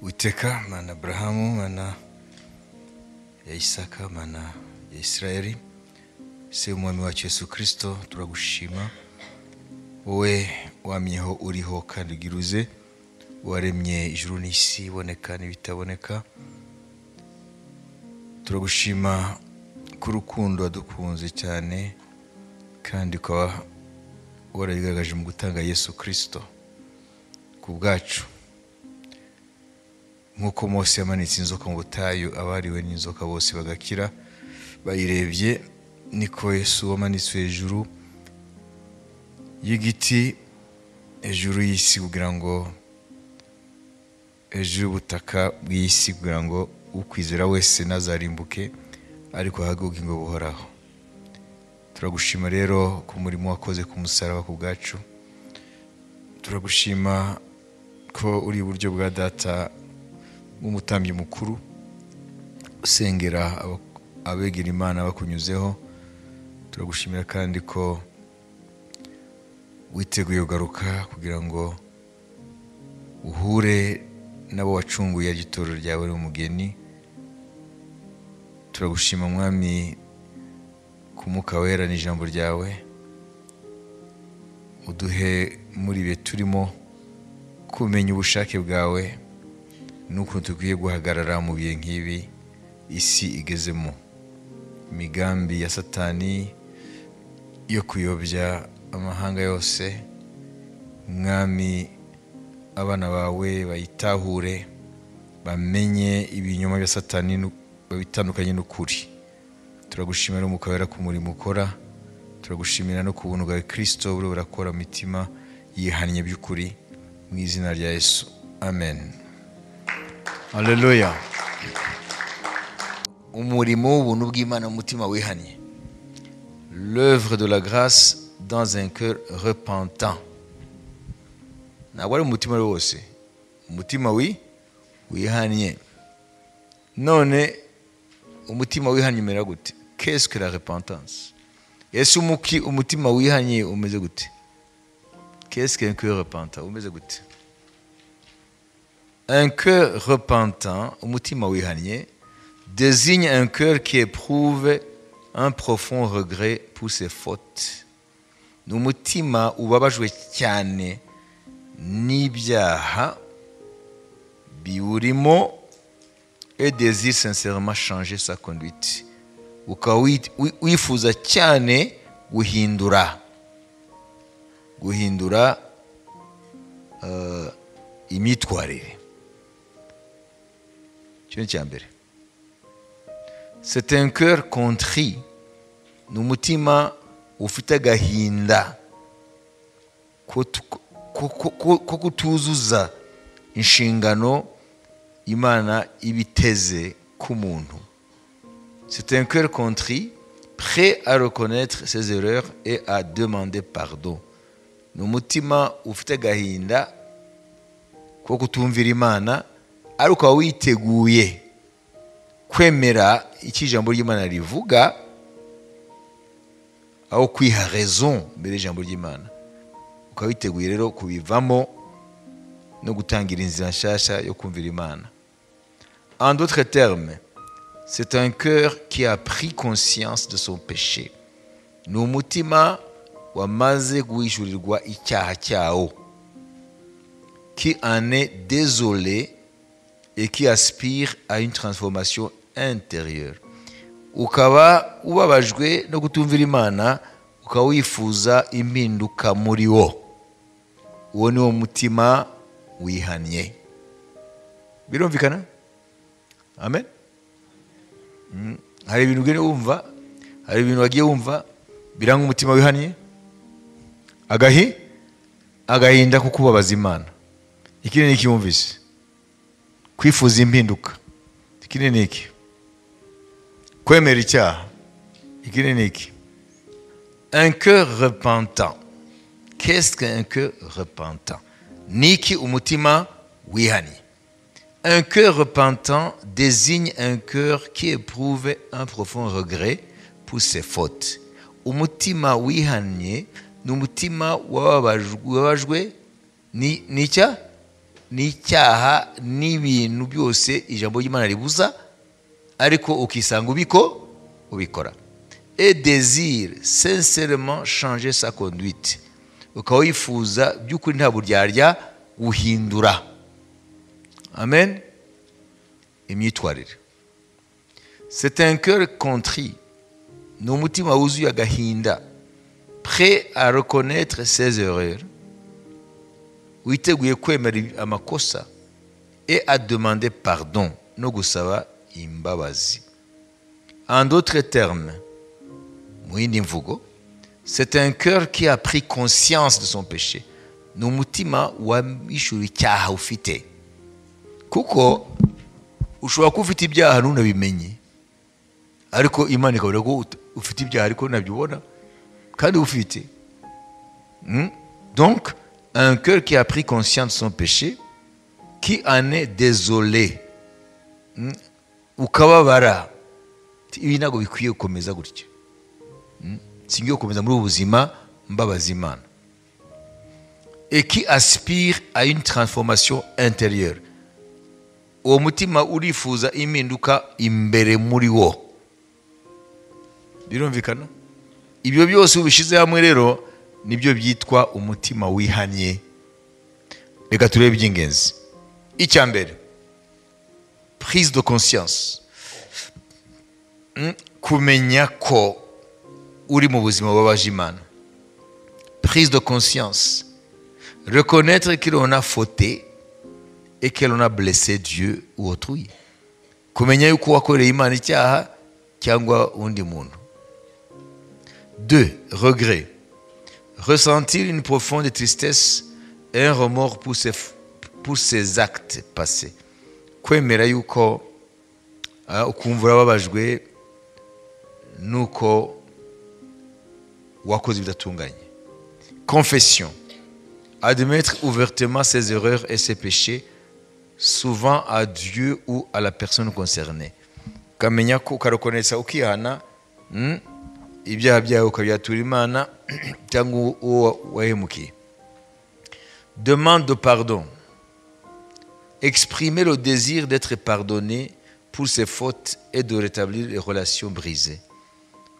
Witeka mana Abrahamu, mana ya Isaka, mana ya Israeli, se umwami wacu Yesu Kristo, turagushima wowe wamyeho uriho kandi giruze, waremye ijuru n'isi iboneka n'ibitaboneka. Turagushima ku rukundo wadukunze cyane kandi ukaba warabigaragaje mu gutanga Yesu Kristo ku bwacu. Nkuko Mose yamanitse inzoka mu butayu, abariwe n'inzoka bose bagakira bayirebye, niko Yesu wamanitswe hejuru y'igiti, hejuru y'isi kugira ngo hejuru y'ubutaka bw'isi kugira ngo ukwizera wese nazarimbuke ariko ahabwe ubugingo buhoraho. Turagushima rero ku murimo wakoze ku musaraba ku bwacu. Turagushima ko uri iburyo bwa Data umutambyi mukuru usengera abegera Imana bakunyuzeho. Turagushimira kandi ko witeguye ugaruka kugira ngo uhure nabo wacunguye igitoro ryawe n'umugeni. Turagushima mwami ku Mwuka Wera n'ijambo ryawe, uduhe muri bihe turimo kumenya ubushake bwawe nuko tukwiye guhagarara mu bihe nk'ibi isi igezemo. Imigambi ya Satani yo kuyobya amahanga yose, mwami abana bawe bayitahure, bamenye ibinyoma bya Satani babitandukanye n'ukuri. Turagushimira Mwuka Wera ku murimo ukora. Turagushimira no ku buntu bwa Kristo buri burakora mitima yihannye by'ukuri mu izina rya Yesu. Amen. Haleluya. Umurimo w'ubuntu bw'Imana mu mutima wihannye. L'œuvre de la grâce dans un cœur repentant. Ntabwo ari umutima wose, umutima wihannye. None umutima wihannye umera gute? Qu'est-ce que la repentance? Yesu umutima wihannye umeze gute? Qu'est-ce qu'un cœur repentant? Umeze gute? Un cœur repentant, umutima wihannye, désigne un cœur qui éprouve un profond regret pour ses fautes. Ni umutima ubabajwe cyane n'ibyaha biwurimo et désire sincèrement changer sa conduite. Ukaba wifuza cyane guhindura imyitwarire. C'est un cœur contrit. Ni umutima ufite agahinda ko kutuzuza inshingano Imana ibiteze ku muntu. C'est un cœur contrit, prêt à reconnaître ses erreurs et à demander pardon. Ni umutima ufite agahinda ko kutumvira Imana ariko ukaba witeguye kwemera icyo ijambo ry'Imana rivuga aho kwiha raison mbere y'ijambo ry'Imana. Ukaba witeguye rero kubivamo no gutangira inzira nshasha yo kumvira Imana. En d'autres termes, c'est un cœur qui a pris conscience de son péché. Ni umutima wamaze guhishurirwa icyaha cyawo, qui en est désolé et qui aspire à une transformation intérieure. Ukaba ubabajwe no kutumvira Imana, ukaba wifuza impinduka muri wo. Uwo ni wo mutima wihannye. Birumvikana? Amen. Hari ibintu ugene wumva, hari ibintu wagiye wumva biranga umutima wihannye. Agahinda ko kubabaza Imana. Ikindi ni iki wumvise? Kwifuza impinduka. Ikindi ni iki? Kwemera icyaha. Ikindi ni iki? Un cœur repentant. Qu'est-ce qu'un cœur repentant? Niki umutima wihannye. Un cœur repentant désigne un cœur qui éprouve un profond regret pour ses fautes. Umutima wihannye ni umutima wababajwe n'icyaha n'icyaha n'ibintu byose ijambo ry'Imana ribuza ariko ukisanga ubikora. Et désire sincèrement changer sa conduite. Ukaba wifuza by'ukuri nta buryarya guhindura. Amen. Imyitwarire. C'est un cœur contrit. Ni umutima wuzuye agahinda. Prêt à reconnaître ses erreurs. Witeguye kwemera amakosa et à demander pardon no gusaba imbabazi. En d'autres termes, c'est un cœur qui a pris conscience de son péché. Ni umutima wishura icyaha ufite. Kuko ushobora kuba ufite ibyaha ntunabimenye, ariko Imana ikabona ko ufite ibyaha ariko ntabyubona kandi ufite. Donc, un cœur qui a pris conscience de son péché, qui en est désolé. Ukababara. Ibi ntabwo bikwiye gukomeza gutyo. Singiye gukomeza muri ubuzima mbabaza Imana. Et qui aspire à une transformation intérieure. Uwo mutima urifuza impinduka imbere muri wo. Birumvikana? Ibyo byose ubishize hamwe rero nibyo byitwa umutima wihanye. Reka turebe iby'ingenzi. Icya mbere, prise de conscience. Kumenya ko uri mu buzima bubabaje Imana. Prise de conscience. Reconnaître que l'on a fauté et que l'on a blessé Dieu ou autrui. Kumenya yuko wakoreye Imana icyaha cyangwa undi muntu. 2. Regret. Ressentir une profonde tristesse et un remords pour ses actes passés. Kwemera yuko ukumva urababajwe nuko wakoze ibidatunganye. Confession. Admettre ouvertement ses erreurs et ses péchés, souvent à Dieu ou à la personne concernée. Ukamenya ko ukarekonesa ukihana ibyaha byawe ukabyatura Imana cyangwa uwo wahemukiye. Demande de pardon. Exprimer le désir d'être pardonné pour ses fautes et de rétablir les relations brisées.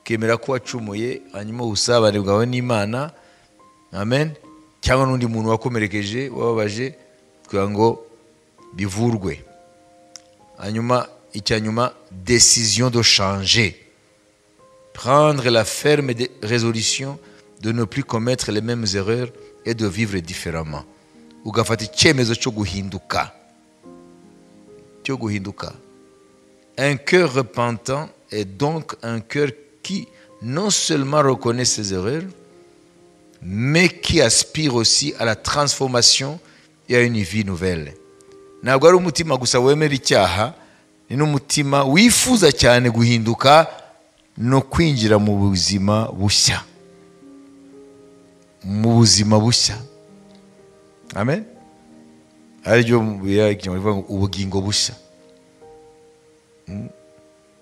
Ukemera ko wacumuye hanyuma usabane bwawe n'Imana. Amen. Cyangwa n'undi muntu wakomerekeje wababaje kugira ngo bivurwe. Hanyuma icyanyuma, décision de changer. Prendre la ferme résolution de ne plus commettre les mêmes erreurs et de vivre différemment. Ugafata icyemezo cyo guhinduka. Un cœur repentant est donc un cœur qui non seulement reconnaît ses erreurs, mais qui aspire aussi à la transformation et à une vie nouvelle. Ntabwo ari umutima gusa wemera icyaha, ni n'umutima wifuza cyane guhinduka no kwinjira mu buzima bushya. Amen. Aribyo bivuga ubugingo bushya.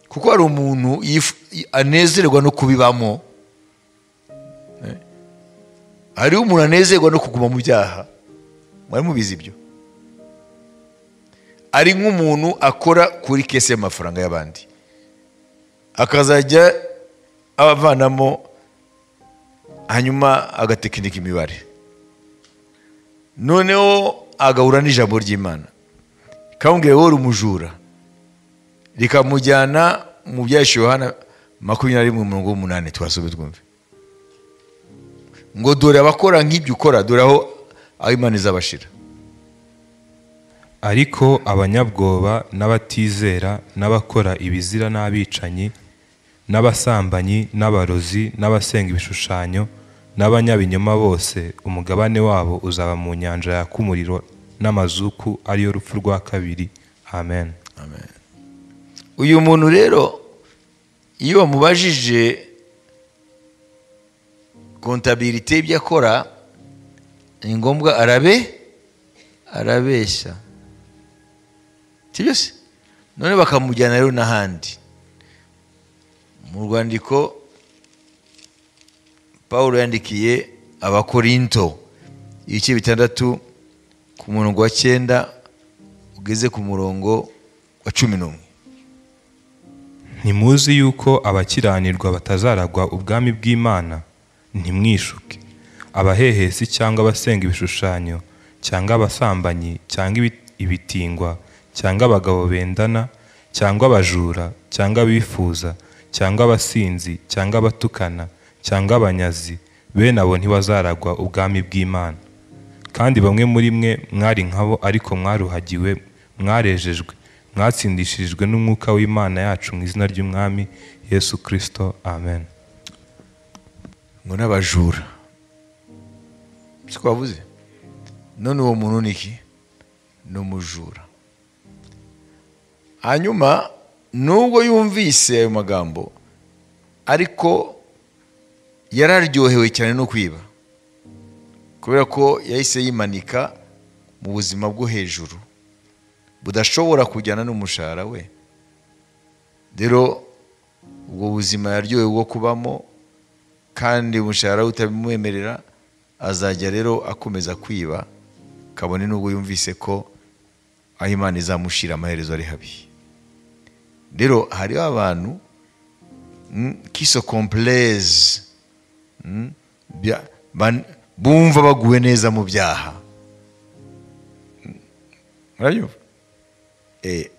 Kuko ari umuntu anezerwa no kubibamo. Hari umuntu anezerwa no kuguma mu byaha. Mwari mubizi ibyo. Ari nk'umuntu akora kuri kese y'amafaranga y'abandi, akazajya abavanamo hanyuma agatekinika imibare, noneho agahura n'ijambo ry'Imana kamubwira wowe uri umujura, rikamujyana mu byashiwe Yohana 20:8 twasobe twumve ngo dore abakora nk'ibyo ukora, dore aho Imana izabashira. Ariko abanyabwoba n'abatizera n'abakora ibizira n'abicanyi n'abasambanyi n'abarozi n'abasenga ibishushanyo n'abanyabinyoma bose umugabane wabo uzaba mu nyanja yaka umuriro n'amazuku ariyo rupfu rwa kabiri. Amen. Amen. Uyu muntu rero iyo bamubajije kontabilite y'ibyo akora, ni ngombwa arabeshya. Sibyo? None bakamujyana rero n'ahandi. Mu rwandiko Paulo yandikiye Abakorinto 6 ku murongo wa 9 ugeze ku murongo wa 11. Ntimuzi yuko abakiranirwa batazaragwa ubwami bw'Imana? Ntimwishuke. Abahehesi cyangwa abasenga ibishushanyo cyangwa abasambanyi cyangwa ibitingwa cyangwa abagabo bendana cyangwa abajura cyangwa abifuza cyangwa abasinzi cyangwa abatukana cyangwa abanyazi, bene abo ntibazaragwa ubwami bw'Imana. Kandi bamwe muri mwe mwari nkabo, ariko mwaruhagiwe, mwarejejwe, mwatsindishirijwe n'umwuka w'Imana yacu mu izina ry'Umwami Yesu Kristo. Amen. Ngo n'abajura siko bavuze. None uwo muntu niki? N'umujura. Hanyuma nubwo yumvise ayo magambo, ariko yararyohewe cyane no kwiba, kubera ko yahise yimanika mu buzima bwo hejuru budashobora kujyana n'umushahara we. Rero ubwo buzima yaryohewe bwo kubamo, kandi umushahara utabimwemerera, azajya rero akomeza kwiba, kabone nubwo yumvise ko aho Imana izamushira amaherezo ari habi. Rero hariho abantu qui se complaisent, bumva baguwe neza mu byaha. Murayumva?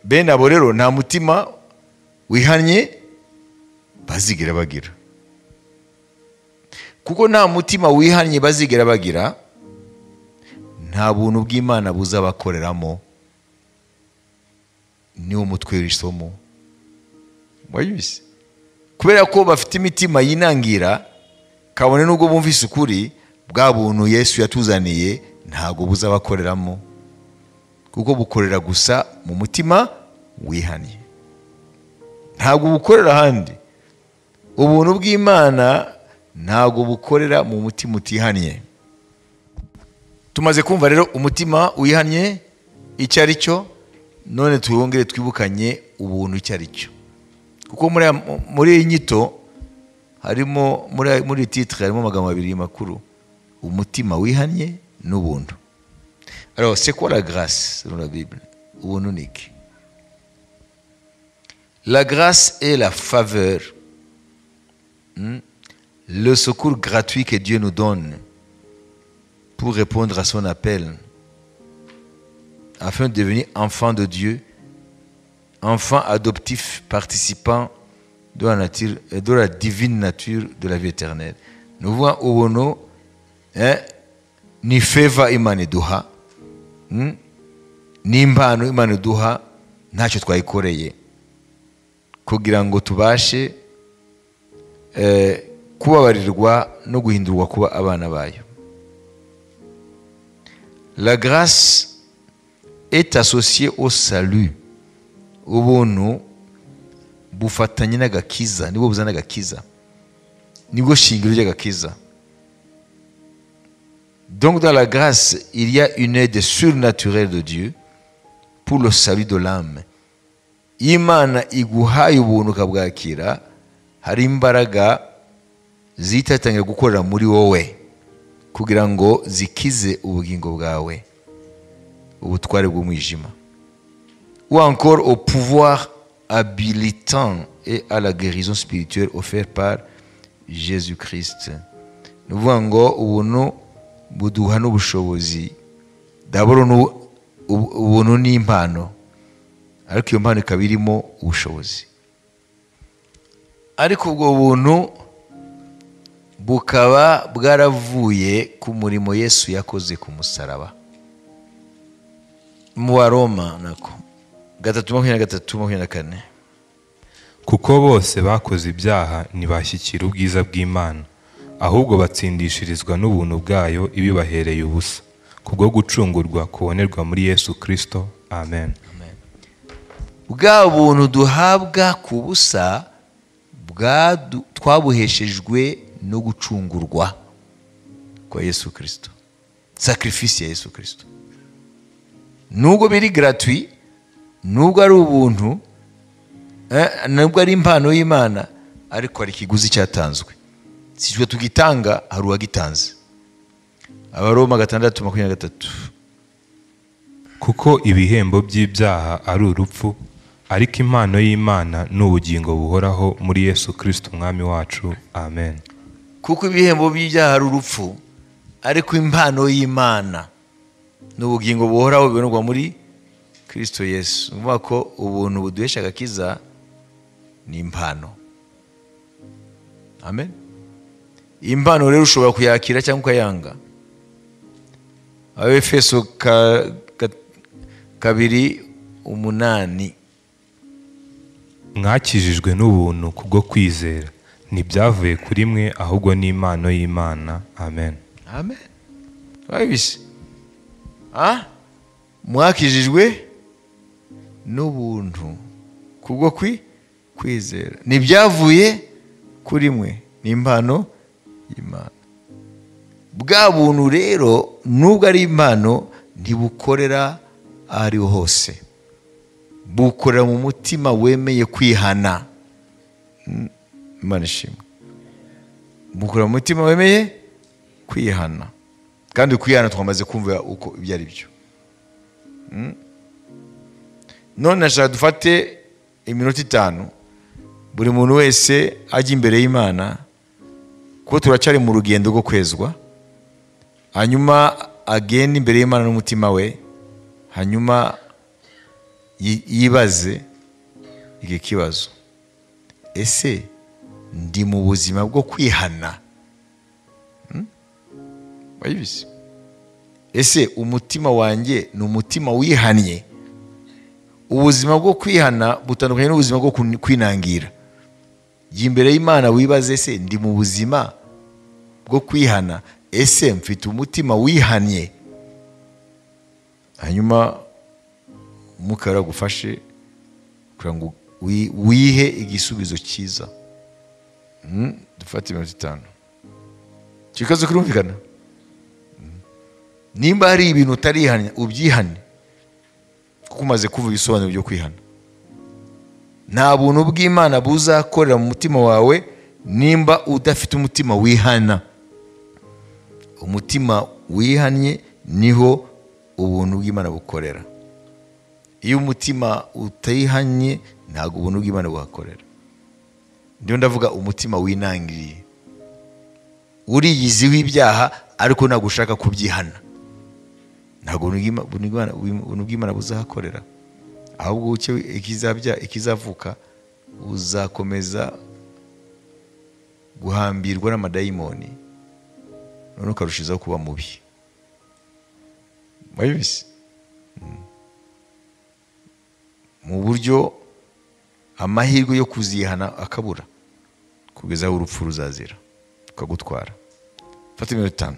Bene abo rero nta mutima wihanye bazigera bagira, kuko nta mutima wihanye bazigera bagira, nta buntu bw'Imana buzabakoreramo. Niwo mutwe w'isomo. Mwayumvise? Kubera ko bafite imitima yinangira, kabone nubwo bumvise ukuri, bwa buntu Yesu yatuzaniye ntago buzabakoreramo, kuko bukorera gusa mu mutima wihanye, ntago bukorera handi. Ubuntu bw'Imana ntago bukorera mu mutima utihanye. Tumaze kumva rero umutima wihanye icyo ari cyo, none turongere twibukanye ubuntu icyo ari cyo, kuko muri iyi nyito harimo muri titre harimo amagambo abiri makuru: umutima wihanye n'ubuntu. Alors c'est quoi la grâce selon la Bible? Ubuntu ni iki? La grâce est la faveur, le secours gratuit que Dieu nous donne pour répondre à son appel, afin de devenir enfant de Dieu, enfant adoptif participant de la divine nature de la vie éternelle. Nous voyons ubuntu ni favor Imana iduha, ni impano Imana iduha, ntacyo twayikoreye, kugira ngo tubashe kubabarirwa no guhindurwa kuba abana bayo. La grâce est associée au salut. Ubuntu bufatanye n'agakiza, nibwo buzana agakiza, nibwo shingiro ry'agakiza. Donc dans la grâce, il y a une aide surnaturelle de Dieu pour le salut de l'âme. Imana iguhaye ubuntu kabwakira, hari imbaraga zitatangira gukorera muri wowe kugira ngo zikize ubugingo bwawe, ubutware bw'umwijima, ou encore au pouvoir habilitant et à la guérison spirituelle offert par Jésus-Christ. Nuvuga ngo ubuntu buduha n'ubushobozi, d'abord ubuntu ni impano, ariko iyo mpano ikaba irimo ubushobozi. Ariko ubwo buntu bukaba bwaravuye ku murimo Yesu yakoze ku musaraba. Mu Baroma nako 3:23-24. Kuko bose bakoze ibyaha ntibashyikira ubwiza bw'Imana, ahubwo batsindishirizwa n'ubuntu bwayo ibibahereye ubusa, kubwo gucungurwa kubonerwa muri Yesu Kristo. Amen. Bwa buntu duhabwa ku busa twabuheshejwe no gucungurwa kwa Yesu Kristo, sacrifice ya Yesu Kristo. Nubwo biri gratuit, nubwo ari ubuntu, nubwo ari impano y'Imana, ariko ari ikiguzi cyatanzwe. Sijwe tugitanga, hari uwagitanze. Abaroma 6:23. kuko ibihembo by'ibyaha ari urupfu, ariko impano y'Imana ni ubugingo buhoraho muri Yesu Kristo umwami wacu. Amen. kuko ibihembo by'ibyaha ari urupfu, ariko impano y'Imana ni ubugingo buhoraho bibonerwa muri Kristo Yesu. Uvuga ko ubuntu buduhesha agakiza ni impano. Amen. Impano rero ushobora kuyakira cyangwa ukayanga. Efeso 2:8 mwakijijwe n'ubuntu kubwo kwizera, ntibyavuye kuri mwe ahubwo ni impano y'Imana. Amen. Amen. Wabise? Mwakijijwe n'ubuntu kubwo kwizera, ntibyavuye kuri mwe, ni impano y'Imana. Bwa buntu rero nubwo ari impano ntibukorera ariho hose, bukorera mu mutima wemeye kwihana. Imana ishimwe. Bukorera mu mutima wemeye kwihana, kandi kwihana twamaze kumva uko ibyo ari byo. None nashaka dufate iminota 5 buri muntu wese ajya imbere y'Imana, kuko turacyari mu rugendo rwo kwezwa. Hanyuma agenda imbere y'Imana n'umutima we, hanyuma yibaze iki kibazo: ese ndi mu buzima bwo kwihana? Wayibise? Ese umutima wanjye ni umutima wihannye? Ubuzima bwo kwihana butandukanye n'ubuzima bwo kwinangira. Jya imbere y'Imana wibaze, ese ndi mu buzima bwo kwihana? Ese mfite umutima wihannye? Hanyuma Umwuka aragufashe kugira ngo wihe igisubizo cyiza. Dufate iminota 5. Kikazo kirumvikana? Nimba hari ibintu utarihanye ubyihane, kuko umaze kuvuga ibisobanuro byo kwihana. Nta buntu bw'Imana buzakorera mu mutima wawe nimba udafite umutima wihana. Umutima wihannye niho ubuntu bw'Imana bukorera. Iyo umutima utihannye ntabwo ubuntu bw'Imana buhakorera. Ndio ndavuga umutima winangiriye, uriyiziho ibyaha ariko ntabwo ushaka kubyihana, ntabwo ubuntu bw'Imana buzahakorera. Ahubwo ikizavuka uzakomeza guhambirwa n'amadayimoni, none ukarushizaho kuba mubi. Wabibise? Mu buryo amahirwe yo kuzihana akabura, kugeza aho urupfu ruzazira ukagutwara. Fata iminota 5.